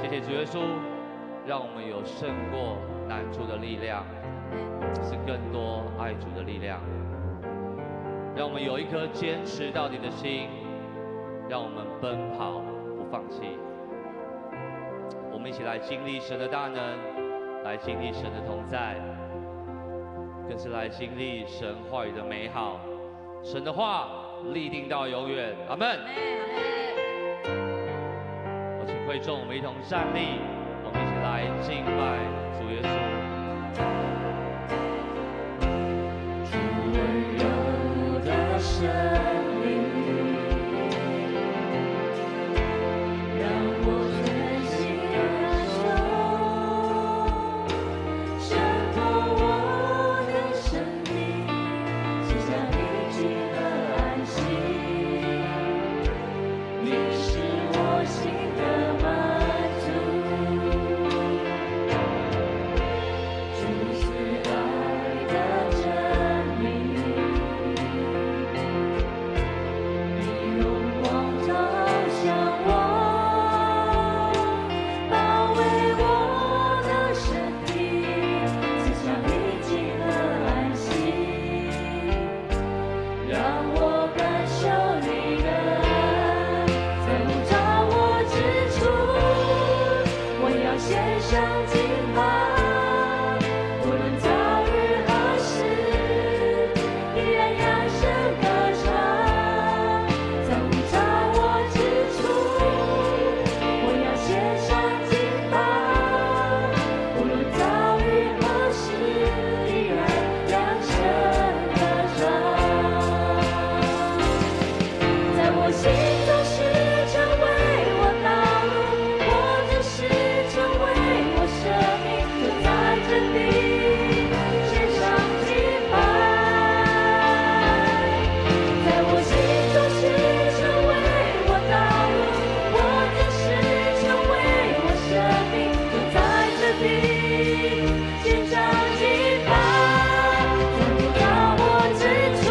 谢谢主耶稣，让我们有胜过难处的力量，是更多爱主的力量。让我们有一颗坚持到底的心，让我们奔跑不放弃。我们一起来经历神的大能，来经历神的同在，更是来经历神话语的美好。神的话立定到永远，阿们。我请会众，我们一同站立，我们一起来敬拜主耶稣。主温柔的生命，让我全心感受，胜过我的生命，赐下宁静和安息。你是我心的满足，主是爱的真理。你用光照向我，包围我的身体，赐下宁静和安息，让我感受你的爱，在无找我之处，我要献上敬拜，无论遭遇何时，依然扬声歌唱。在无找我之处，我要献上敬拜，无论遭遇何时，依然扬声歌唱。在我心中是成为我道路，我就是成为我生命，就在这里献上敬拜。在我心中是成为我道路，我就是成为我生命，就在这里献上敬拜。在无找我之处，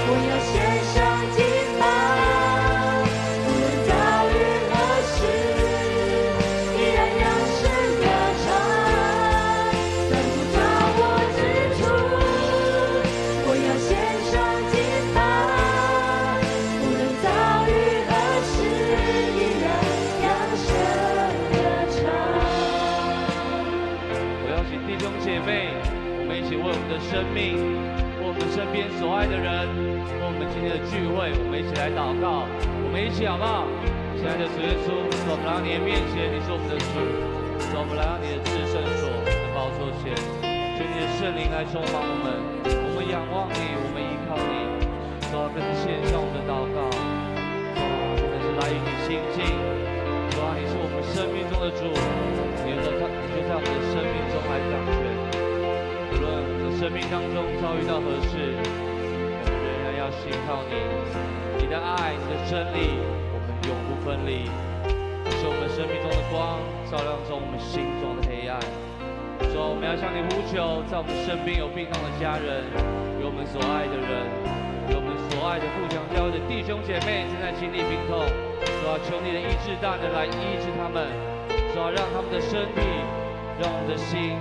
我要献上敬拜，无论遭遇何时，依然扬声歌唱。在无找我之处，我要献上敬拜，无论遭遇何时，依然扬声歌唱。我邀请弟兄姐妹，我们一起为我们的生命，为我们身边所爱的人，为我们今天的聚会，我们一起来祷告。我们一起好不好？亲爱的主耶稣，我们来到你的面前，你是我们的主，我们来到你的至圣所的宝座前，求你的圣灵来充满我们，我们仰望你，我们依靠你，主啊，更是献上我们的祷告，主啊，真的是来与你亲近，主啊，你是我们生命中的主，你就在我们的生命中来掌权。无论我们的生命当中遭遇到何事，我们仍然要信靠你，你的爱，你的真理，我们永不分离。你是我们生命中的光，照亮中我们心中的黑暗。主啊，我们要向你呼求，在我们身边有病痛的家人，有我们所爱的人，有我们所爱的富强教会的弟兄姐妹正在经历病痛。主啊，求你的医治大能来医治他们。主啊，让他们的身体，让我们的心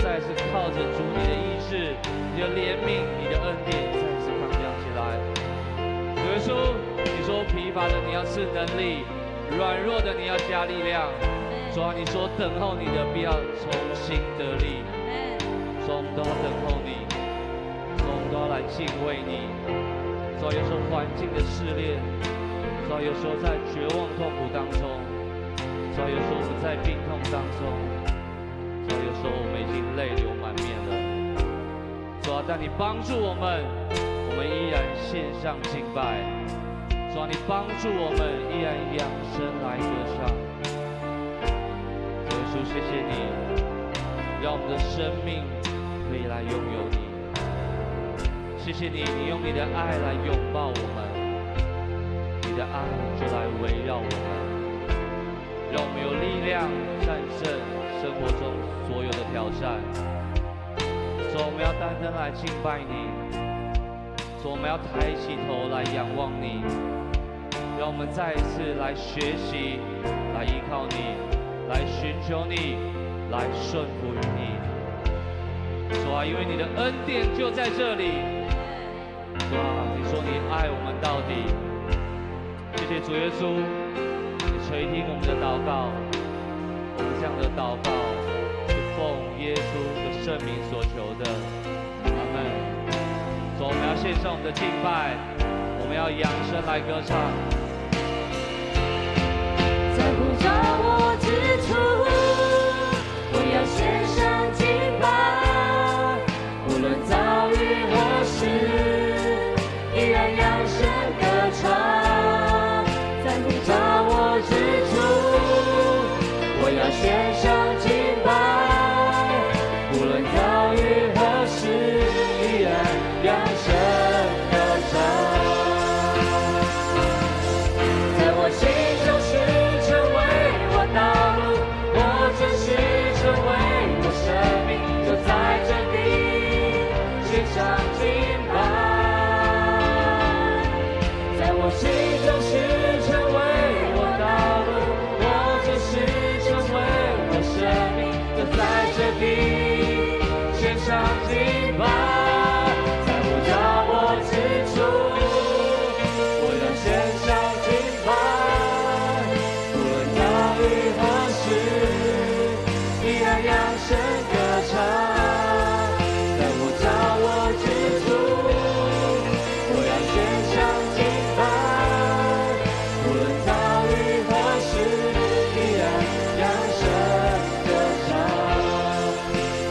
再次靠着主你的医治、你的怜悯、你的恩典，再次康亮起来。主耶稣，你说疲乏的你要赐能力，软弱的你要加力量。主啊，你说等候你的必要重新得力。主啊，我们都要等候你，主啊，我们都要来敬畏你。主啊，有时候环境的试炼，主啊，有时候在绝望痛苦当中，主啊，有时候我们在病痛当中。主啊，有时候我们已经泪流满面了。主啊，但你帮助我们，我们依然献上敬拜。主啊，你帮助我们依然扬声来歌唱。主耶稣，谢谢你，让我们的生命可以来拥有你。谢谢你，你用你的爱来拥抱我们，你的爱就来围绕我们，让我们有力量战胜生活中所有的挑战。主，我们要单单来敬拜你，主，我们要抬起头来仰望你，让我们再一次来学习，来依靠你，来寻求你，来顺服于你。主啊，因为你的恩典就在这里。主啊，你说你爱我们到底。谢谢主耶稣，你垂听我们的祷告。我们这样的祷告是奉耶稣的圣名所求的。阿门。主，我们要献上我们的敬拜，我们要扬声来歌唱。在呼召我之处，我要献上敬拜，无论遭遇何事，依然扬声歌唱。在呼召我之处，我要献上敬拜，无论遭遇何事，依然扬声歌唱。在我心中是成为我道路，我真是成为我生命，就在这里献上敬拜。在我心中是成为我道路，我真是成为我生命，就在这里献上敬拜。在呼召我之处，我要献上敬拜，无论遭遇何事，依然扬声歌唱。在呼召我之处，我要献上敬拜，无论遭遇何事，依然扬声歌唱。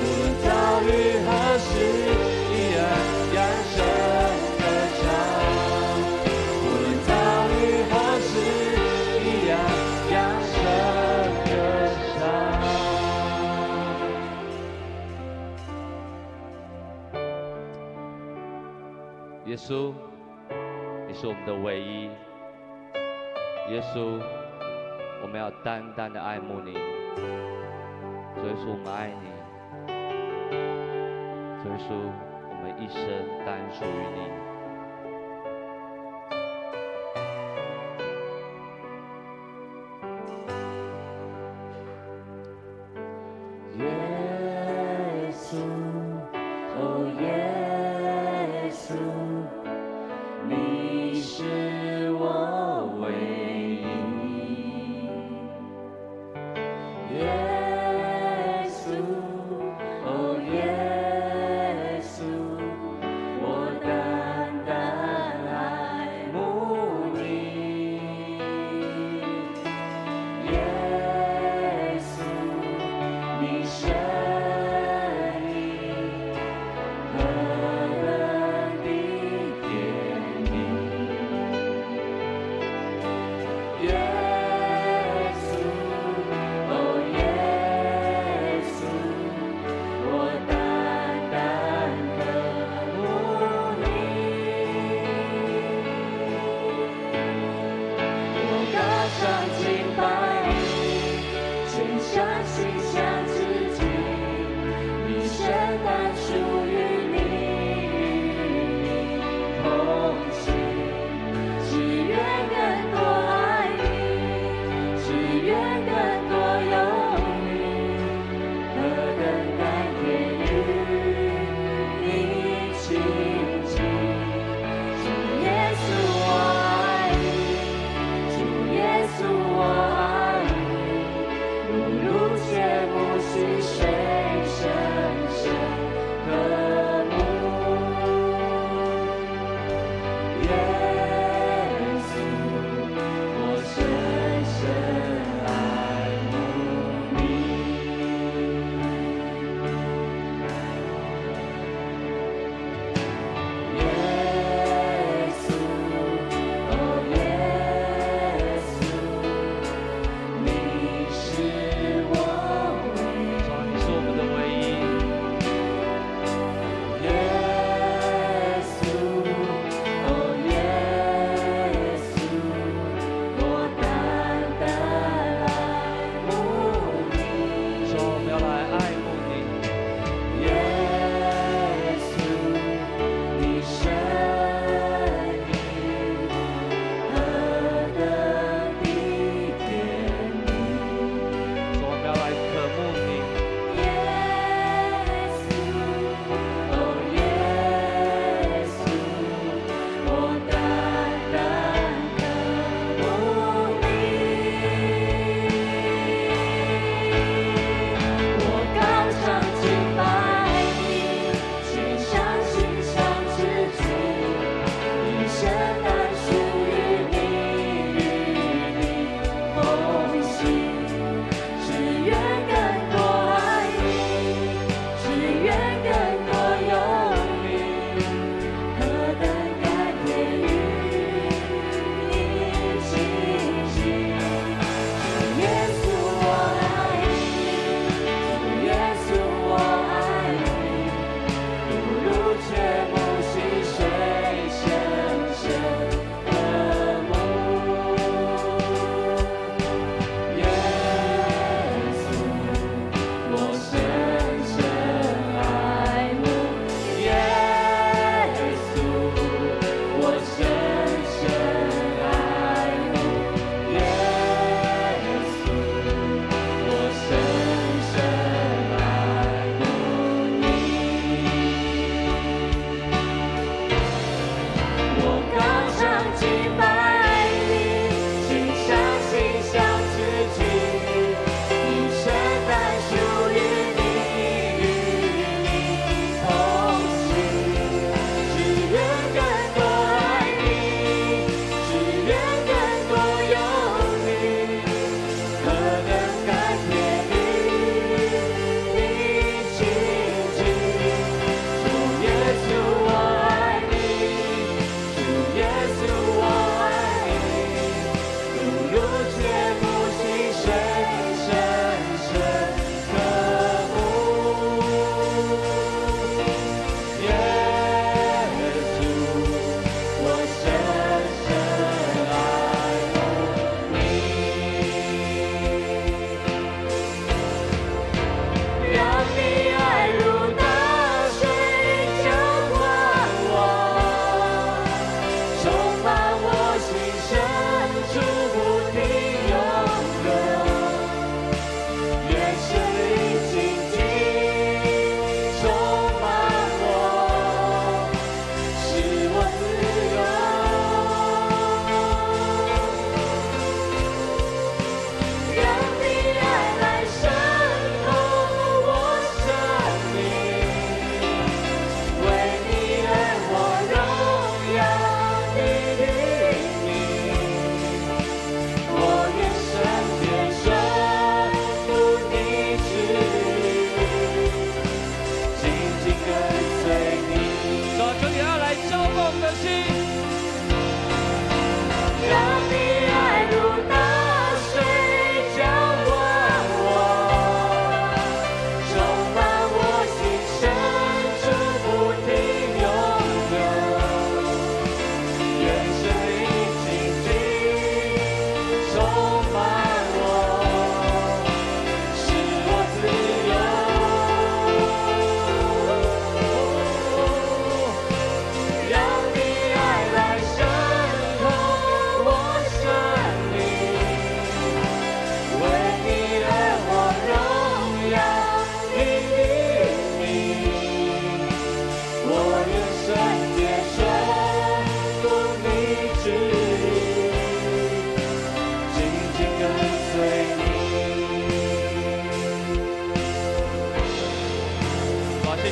无论遭遇何事，依然扬声歌唱。无论遭遇何事，依然扬声歌唱。耶稣，你是我们的唯一。耶稣，我们要单单的爱慕你。主耶稣，我们爱你。主耶稣，我们一生单属于你。耶稣，哦耶稣，你是我唯一。耶稣，哦耶稣，我单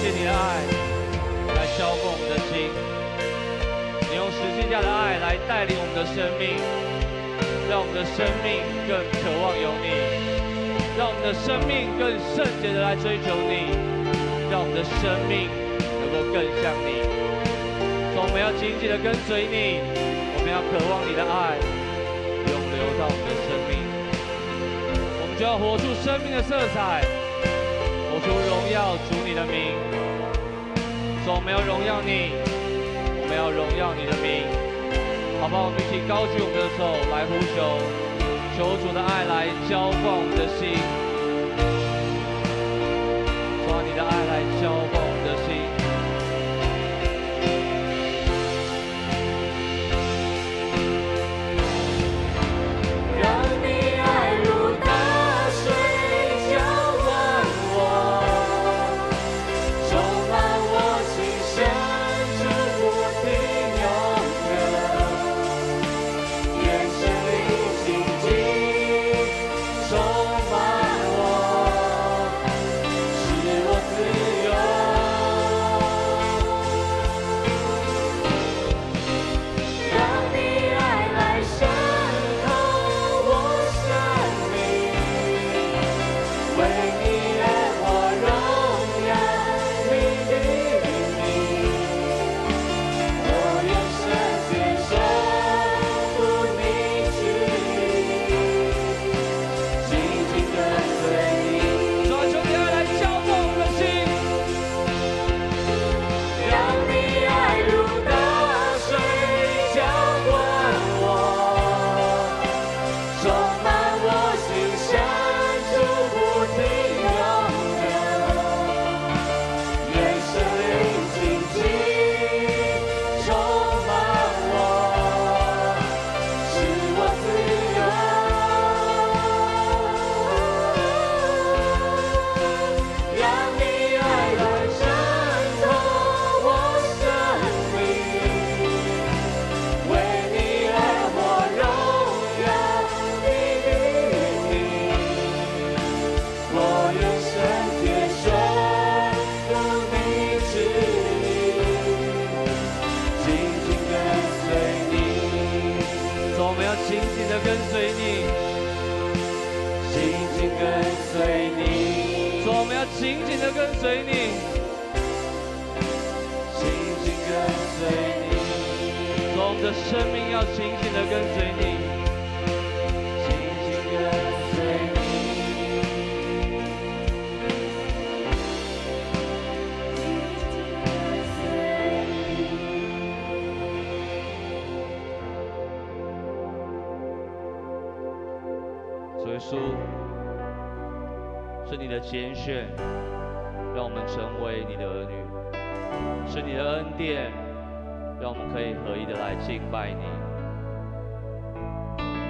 谢你的爱来浇灌我们的心，你用十字架的爱来带领我们的生命，让我们的生命更渴望有你，让我们的生命更圣洁的来追求你，让我们的生命能够更像你。我们要紧紧的跟随你，我们要渴望你的爱永流到我们的生命，我们就要活出生命的色彩，活出荣耀主你的名。我们要荣耀你，我们要荣耀你的名，好不好？我们一起高举我们的手来呼求，求主的爱来浇灌我们的心，抓你的爱来浇灌我们的心。紧紧的跟随你，紧紧跟随你，我们的生命要紧紧的跟随你，紧紧跟随你。主耶稣，是你的拣选，让我们成为你的儿女；是你的恩典，让我们可以合一的来敬拜你。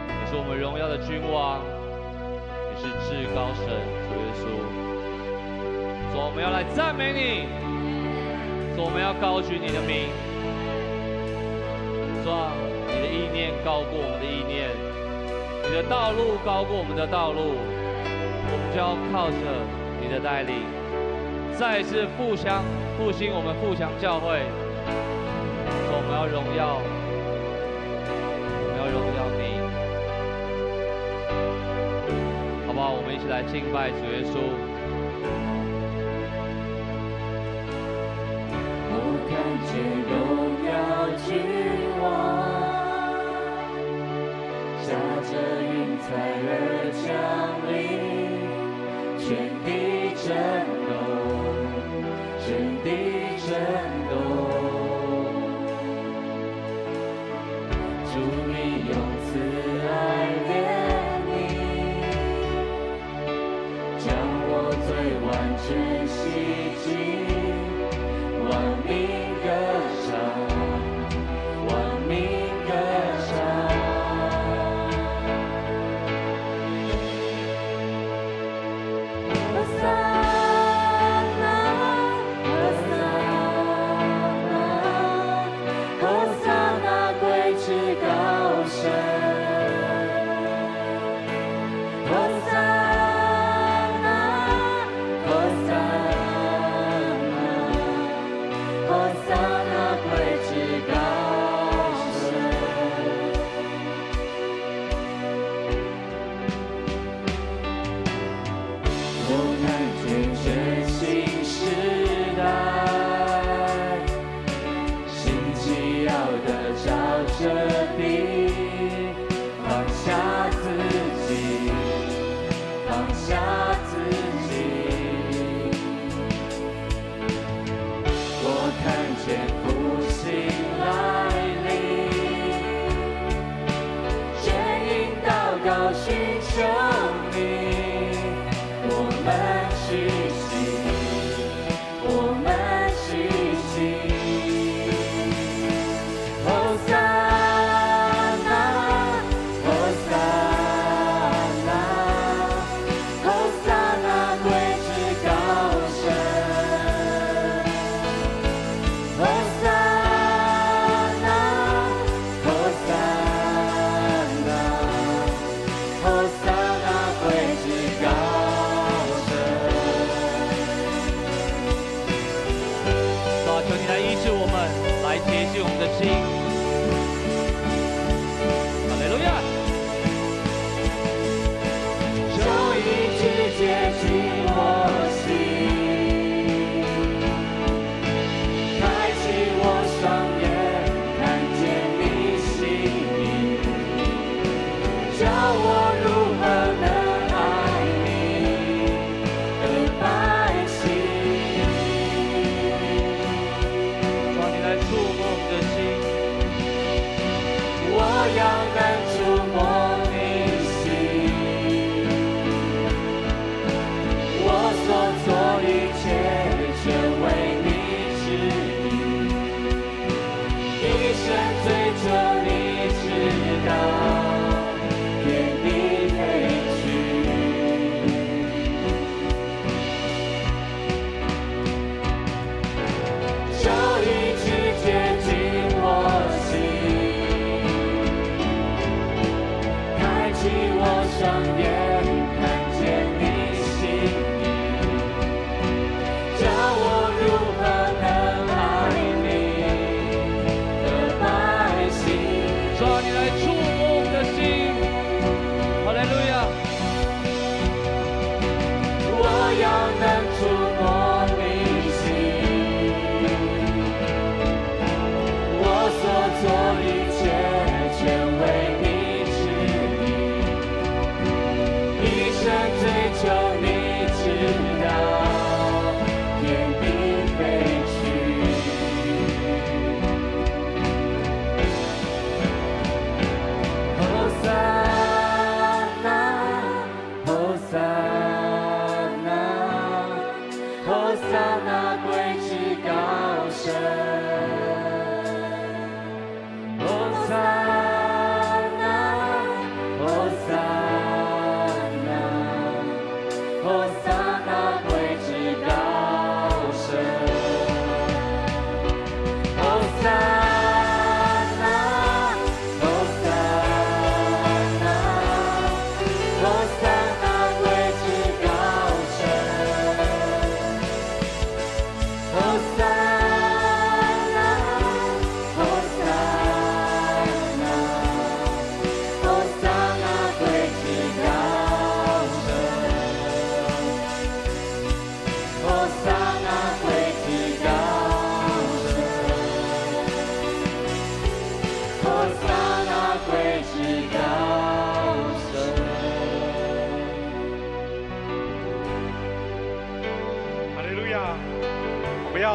你是我们荣耀的君王，你是至高神，主耶稣。主，我们要来赞美你；主，我们要高举你的名。主，你的意念高过我们的意念，你的道路高过我们的道路。我们就要靠着你的带领，再一次复兴我们富强教会。说我们要荣耀，我们要荣耀你，好不好？我们一起来敬拜主耶稣。我看见荣耀君王，驾着云彩而降临。全地震动，全地震动。主你用慈爱怜悯，将我最完全洗净。万民歌唱，万民歌唱。放下自己。我看见复兴来临，全因祷告寻求你，我们屈膝，我们屈膝。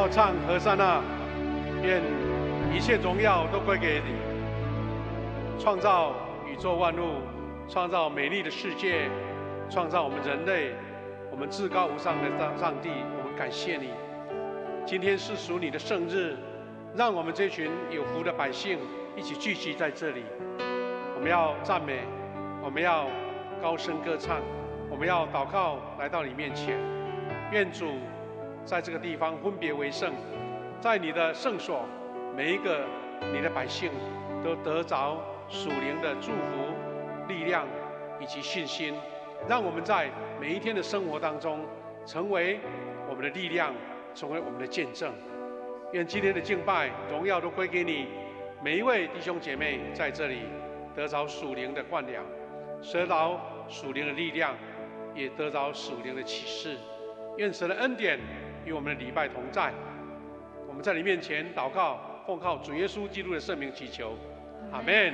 唱和散那，愿一切荣耀都归给你，创造宇宙万物，创造美丽的世界，创造我们人类，我们至高无上的上帝，我们感谢你。今天是属你的圣日，让我们这群有福的百姓一起聚集在这里。我们要赞美，我们要高声歌唱，我们要祷告来到你面前。愿主在这个地方分别为圣，在你的圣所，每一个你的百姓都得着属灵的祝福、力量以及信心，让我们在每一天的生活当中成为我们的力量，成为我们的见证。愿今天的敬拜荣耀都归给你，每一位弟兄姐妹在这里得着属灵的灌粮，得着属灵的力量，也得着属灵的启示。愿神的恩典与我们的礼拜同在。我们在你面前祷告，奉靠主耶稣基督的圣名祈求，阿们。